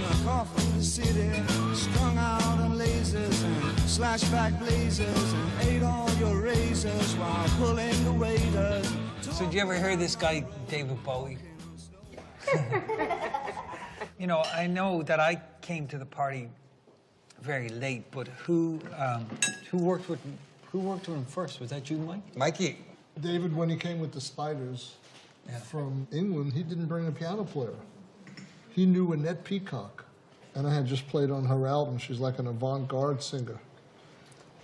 snuck off from the city, strung out on lasers and slashback blazers, and ate all your razors while pulling the waiters. So did you ever hear this guy, David Bowie? You know, I know that I came to the party very late, but who worked with him first? Was that you, Mike? Mikey. David, when he came with the Spiders from England, he didn't bring a piano player. He knew Annette Peacock, and I had just played on her album. She's like an avant-garde singer.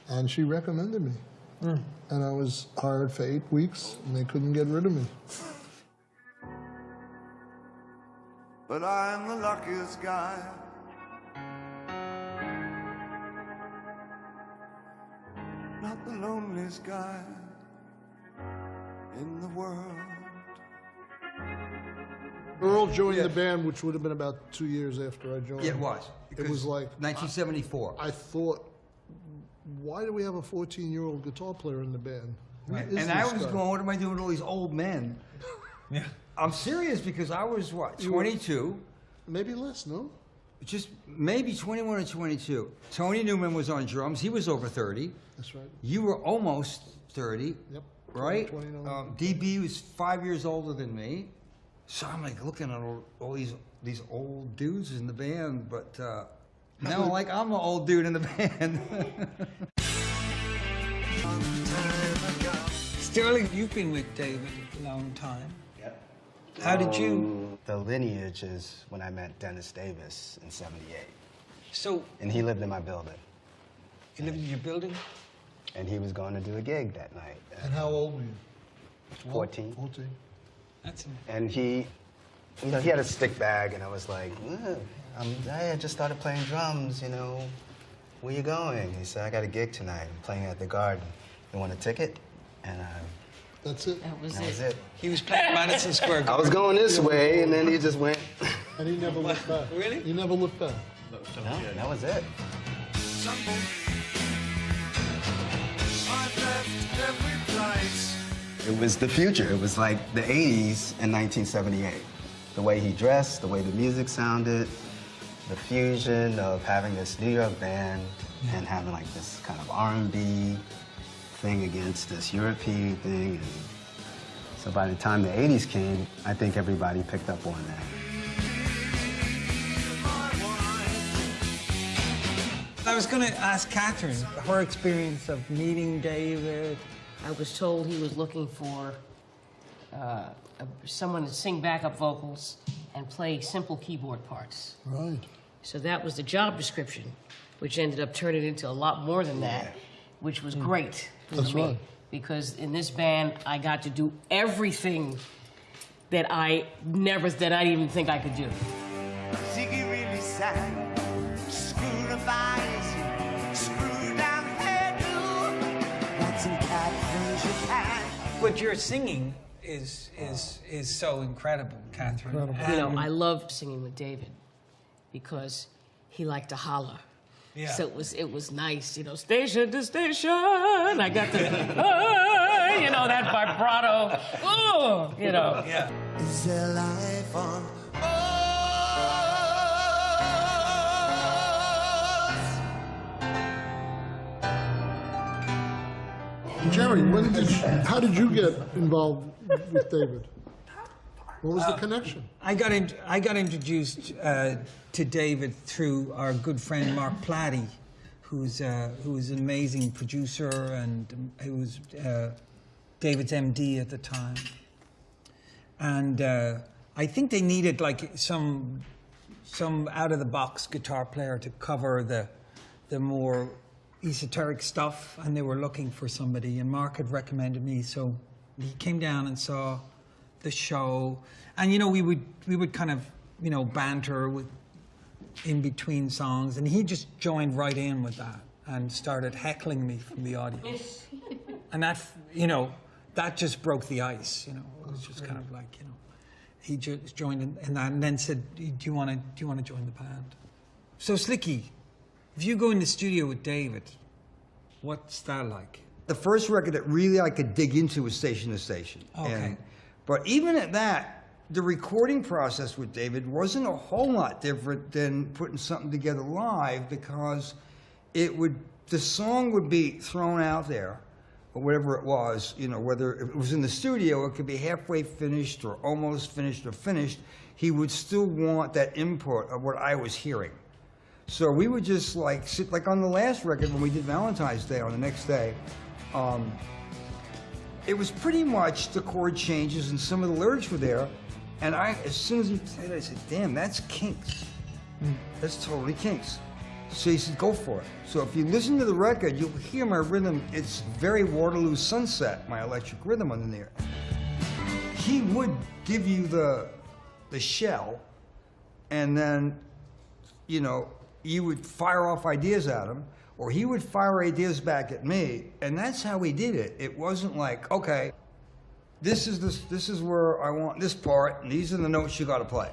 And she recommended me. And I was hired for 8 weeks, and they couldn't get rid of me. But I'm the luckiest guy. Not the loneliest guy in the world. Earl joined the band, which would have been about 2 years after I joined. Yeah, it was. It was like 1974. I thought, why do we have a 14-year-old guitar player in the band? Right. And I was going, what am I doing with all these old men? Yeah. I'm serious because I was, what, 22? Maybe less, no? Just maybe 21 or 22. Tony Newman was on drums. He was over 30. That's right. You were almost 30. Yep. Right? 29. DB was 5 years older than me. So I'm like looking at all these old dudes in the band, but now like I'm the old dude in the band. Sterling, you've been with David a long time. Yep. How did you? The lineage is when I met Dennis Davis in '78. So. And he lived in my building. He lived in your building? And he was going to do a gig that night. And how old were you? 14. 14. That's and he, you know, he had a stick bag, and I was like, I just started playing drums, you know. Where you going? He said, I got a gig tonight. I'm playing at the Garden. You want a ticket? And that's it. That was it. He was playing Madison Square Garden. I was going this way, and then he just went. And he never looked back. Really? He never looked back. No, that was it. It was the future. It was like the 80s in 1978. The way he dressed, the way the music sounded, the fusion of having this New York band and having like this kind of R&B thing against this European thing. And so by the time the 80s came, I think everybody picked up on that. I was going to ask Catherine her experience of meeting David. I was told he was looking for someone to sing backup vocals and play simple keyboard parts. Right. So that was the job description, which ended up turning into a lot more than that, which was great for me. Right. Because in this band, I got to do everything that I didn't even think I could do. Ziggy really sang, screwed up eyes, screwed down hairdo. That's in Catherine's Japan. But your singing is so incredible, Catherine. Incredible. You know, I loved singing with David because he liked to holler. Yeah. So it was nice, you know, station to station. I got to, you know, that vibrato. Oh, you know. Yeah. Is there life on Jerry, how did you get involved with David? What was the connection? I got introduced to David through our good friend Mark Platty, who was an amazing producer and who was David's MD at the time. And I think they needed like some out-of-the-box guitar player to cover the more esoteric stuff, and they were looking for somebody, and Mark had recommended me, so he came down and saw the show, and you know we would kind of, you know, banter with in between songs, and he just joined right in with that and started heckling me from the audience, and that, you know, that just broke the ice, you know. It was just kind of like, you know, he just joined in that, and then said, do you want to join the band? So Slicky, if you go in the studio with David, what's that like? The first record that really I could dig into was Station to Station. Okay. But even at that, the recording process with David wasn't a whole lot different than putting something together live, because the song would be thrown out there, or whatever it was, you know, whether it was in the studio, it could be halfway finished or almost finished or finished. He would still want that input of what I was hearing. So we would just like sit, like on the last record when we did Valentine's Day on the next day, it was pretty much the chord changes and some of the lyrics were there. And as soon as he said it, I said, damn, that's Kinks. That's totally Kinks. So he said, go for it. So if you listen to the record, you'll hear my rhythm. It's very Waterloo Sunset, my electric rhythm on there. He would give you the shell, and then, you know, you would fire off ideas at him, or he would fire ideas back at me, and that's how we did it. It wasn't like, okay, this is where I want this part, and these are the notes you got to play.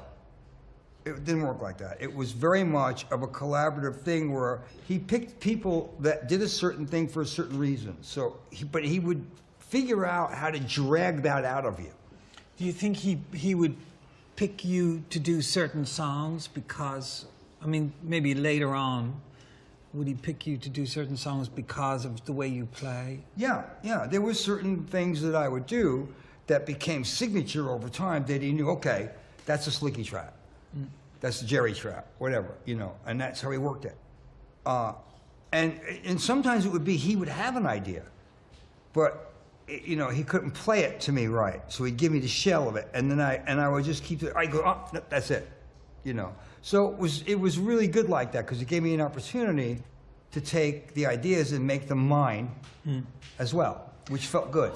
It didn't work like that. It was very much of a collaborative thing where he picked people that did a certain thing for a certain reason. So, but he would figure out how to drag that out of you. Do you think he would pick you to do certain songs because, I mean, maybe later on, would he pick you to do certain songs because of the way you play? Yeah. There were certain things that I would do that became signature over time that he knew, okay, that's a Slicky track. That's the Jerry track, whatever, you know, and that's how he worked it. And sometimes it would be he would have an idea, but, you know, he couldn't play it to me right. So he'd give me the shell of it, and then I would just keep it, I'd go, oh, no, that's it, you know. So it was really good like that, because it gave me an opportunity to take the ideas and make them mine as well, which felt good.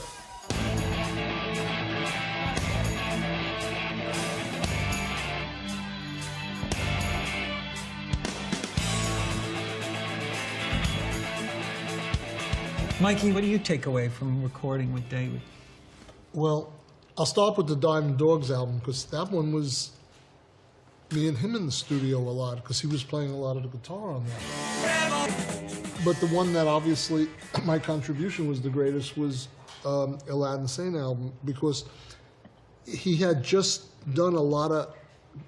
Mikey, what do you take away from recording with David? Well, I'll start with the Diamond Dogs album, because that one was me and him in the studio a lot, because he was playing a lot of the guitar on that. But the one that obviously my contribution was the greatest was Aladdin Sane album, because he had just done a lot of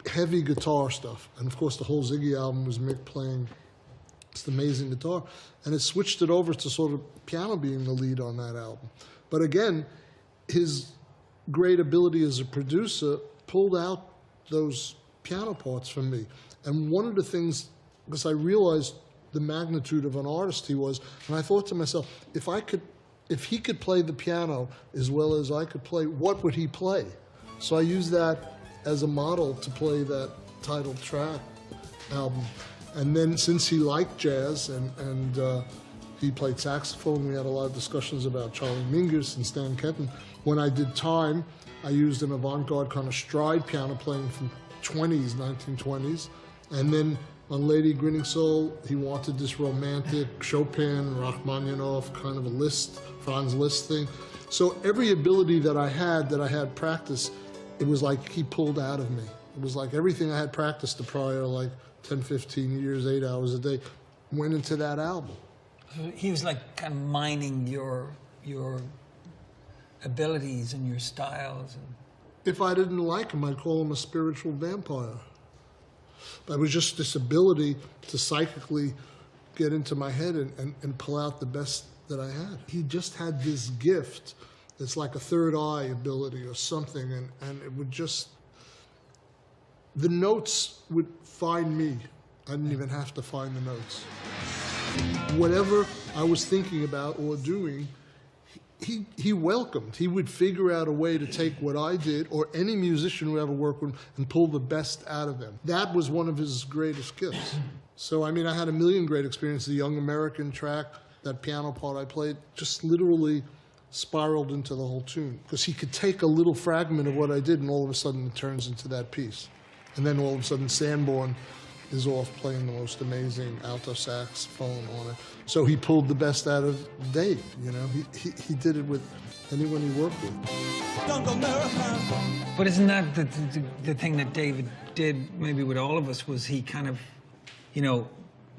heavy guitar stuff. And of course the whole Ziggy album was Mick playing this amazing guitar. And it switched it over to sort of piano being the lead on that album. But again, his great ability as a producer pulled out those piano parts from me. And one of the things, because I realized the magnitude of an artist he was, and I thought to myself, if he could play the piano as well as I could play, what would he play? So I used that as a model to play that title track album. And then since he liked jazz and he played saxophone, we had a lot of discussions about Charlie Mingus and Stan Kenton. When I did Time, I used an avant-garde kind of stride piano playing from 1920s. And then on Lady Grinning Soul, he wanted this romantic Chopin, Rachmaninoff, kind of a Liszt, Franz Liszt thing. So every ability that I had practice, it was like he pulled out of me. It was like everything I had practiced the prior, like 10, 15 years, 8 hours a day, went into that album. He was like kind of mining your abilities and your styles. If I didn't like him, I'd call him a spiritual vampire. But it was just this ability to psychically get into my head and pull out the best that I had. He just had this gift that's like a third eye ability or something, and it would just, the notes would find me. I didn't even have to find the notes. Whatever I was thinking about or doing, he welcomed. He would figure out a way to take what I did or any musician who ever worked with him and pull the best out of them. That was one of his greatest gifts. So, I mean, I had a million great experiences. The Young American track, that piano part I played, just literally spiraled into the whole tune. Because he could take a little fragment of what I did and all of a sudden it turns into that piece. And then all of a sudden Sanborn is off playing the most amazing alto saxophone on it. So he pulled the best out of Dave, you know. He did it with anyone he worked with. But isn't that the thing that David did maybe with all of us, was he kind of, you know,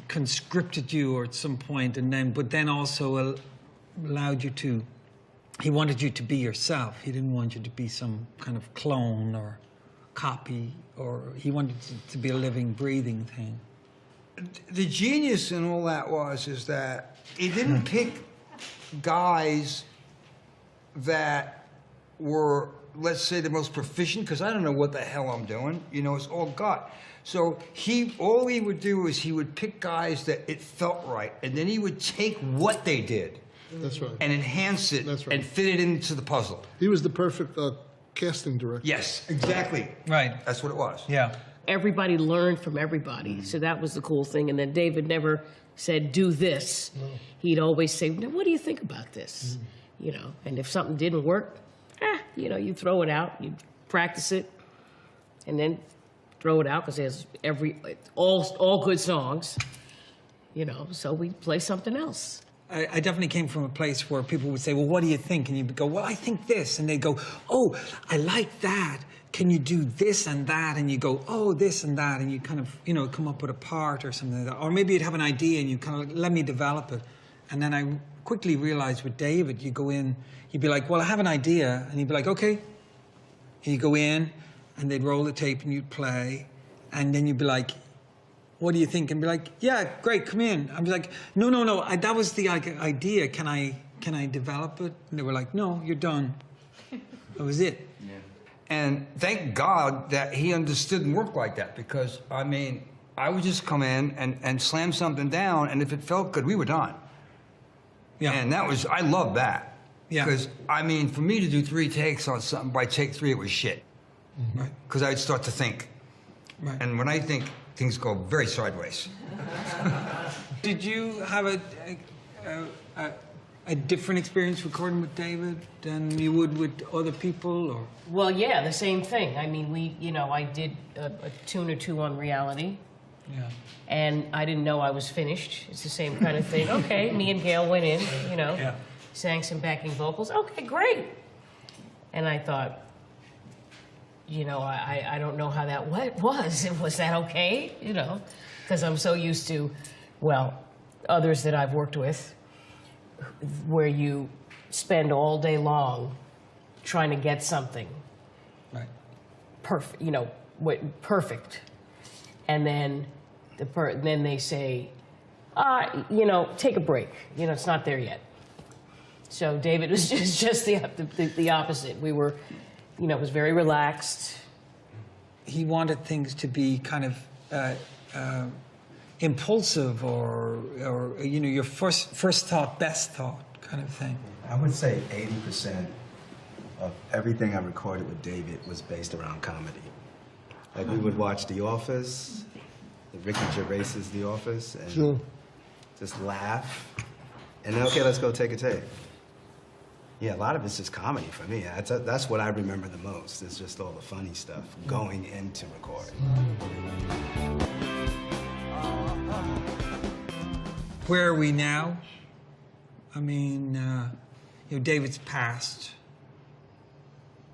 conscripted you at some point, and then, but then also allowed you to, he wanted you to be yourself. He didn't want you to be some kind of clone or copy, or he wanted it to be a living, breathing thing. The genius in all that is that he didn't pick guys that were, let's say, the most proficient, because I don't know what the hell I'm doing. You know, it's all gut. So all he would do is he would pick guys that it felt right, and then he would take what they did. That's right. And enhance it. That's right. And fit it into the puzzle. He was the perfect casting director. Yes, exactly. Right. That's what it was. Yeah. Everybody learned from everybody, so that was the cool thing. And then David never said, do this. No. He'd always say, now, what do you think about this? You know, and if something didn't work, you know, you throw it out, you practice it, and then throw it out, because there's all good songs, you know, so we play something else. I definitely came from a place where people would say, well, what do you think? And you'd go, well, I think this. And they'd go, oh, I like that. Can you do this and that? And you go, oh, this and that. And you kind of, you know, come up with a part or something like that. Or maybe you'd have an idea and you kind of let me develop it. And then I quickly realized with David, you go in, you'd be like, well, I have an idea. And he'd be like, okay. And you go in and they'd roll the tape and you'd play. And then you'd be like, what do you think? And be like, yeah, great, come in. I'd be like, no, that was the idea. Can I develop it? And they were like, no, you're done. That was it. Yeah. And thank God that he understood and worked like that, because, I mean, I would just come in and slam something down, and if it felt good, we were done. Yeah. And I loved that. Yeah. Because, I mean, for me to do 3 takes on something, by take 3, it was shit. Right. Because I'd start to think. Right. And when I think, things go very sideways. Did you have a different experience recording with David than you would with other people, or? Well, yeah, the same thing. I mean, I did a tune or 2 on Reality. Yeah. And I didn't know I was finished. It's the same kind of thing. Okay, me and Gail went in, you know, sang some backing vocals. Okay, great. And I thought, you know, I don't know how that was. Was that okay? You know, because I'm so used to, well, others that I've worked with, where you spend all day long trying to get something perfect, you know, perfect, and then then they say, you know, take a break. You know, it's not there yet. So David was just the opposite. We were, you know, it was very relaxed. He wanted things to be kind of impulsive, or you know, your first thought, best thought kind of thing. I would say 80% of everything I recorded with David was based around comedy. Like, we would watch The Office, Ricky Gervais's The Office, and just laugh, and then, okay, let's go take a take. Yeah, a lot of it's just comedy for me. That's what I remember the most. It's just all the funny stuff going into recording. Where are we now? I mean, you know, David's passed.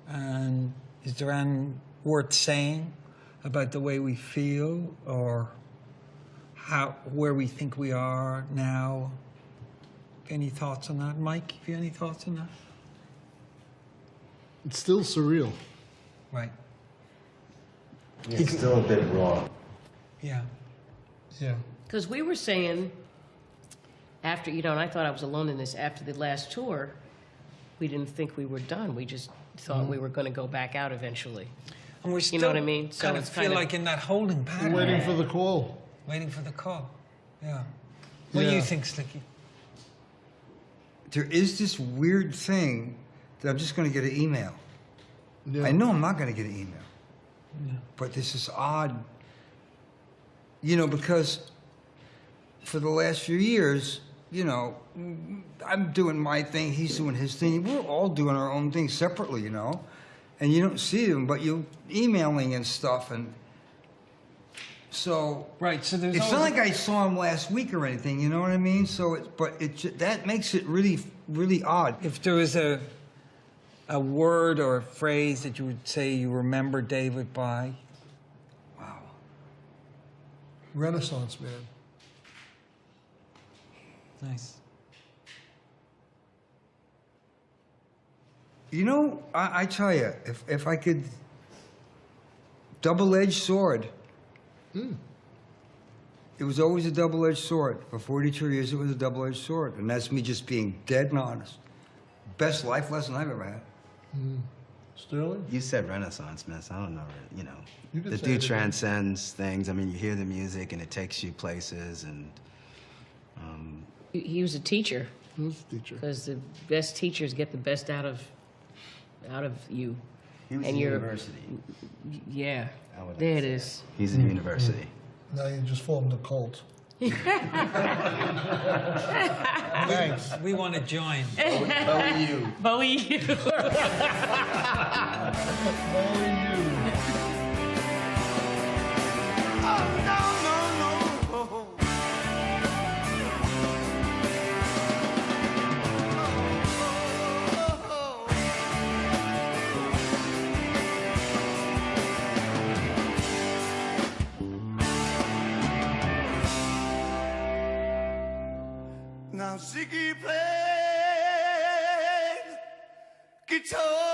And is there anything worth saying about the way we feel, or where we think we are now? Any thoughts on that? Mike, have you any thoughts on that? It's still surreal. Right. Yeah, it's still a bit raw. Yeah. Yeah. Because we were saying, after, you know, and I thought I was alone in this, after the last tour, we didn't think we were done. We just thought we were going to go back out eventually. And we're still, you know what I mean? So it's feel like in that holding pattern. Waiting for the call. Waiting for the call. Yeah. What do you think, Slicky? There is this weird thing that I'm just going to get an email. Yeah. I know I'm not going to get an email. Yeah. But this is odd, you know, because for the last few years, you know, I'm doing my thing, he's doing his thing. We're all doing our own thing separately, you know. And you don't see them, but you're emailing and stuff. And so, right, so there's it's not like I saw him last week or anything, you know what I mean? So, that makes it really, really odd. If there was a word or a phrase that you would say you remember David by? Wow. Renaissance man. Nice. You know, I tell you, if I could double-edged sword. It was always a double-edged sword. For 42 years, it was a double-edged sword. And that's me just being dead and honest. Best life lesson I've ever had. Sterling? You said Renaissance, miss. I don't know, You can the say dude it again. transcends things. I mean, you hear the music and it takes you places, and He was a teacher, Who's the teacher? because the best teachers get the best out of you. he was And in you're- university. Yeah, I would like there it to say. is. He's in university. Now you just formed a cult. Thanks. We want to join. Bowie, you. Bowie. Only you. Oh, no, no, no. Now Ziggy played guitar.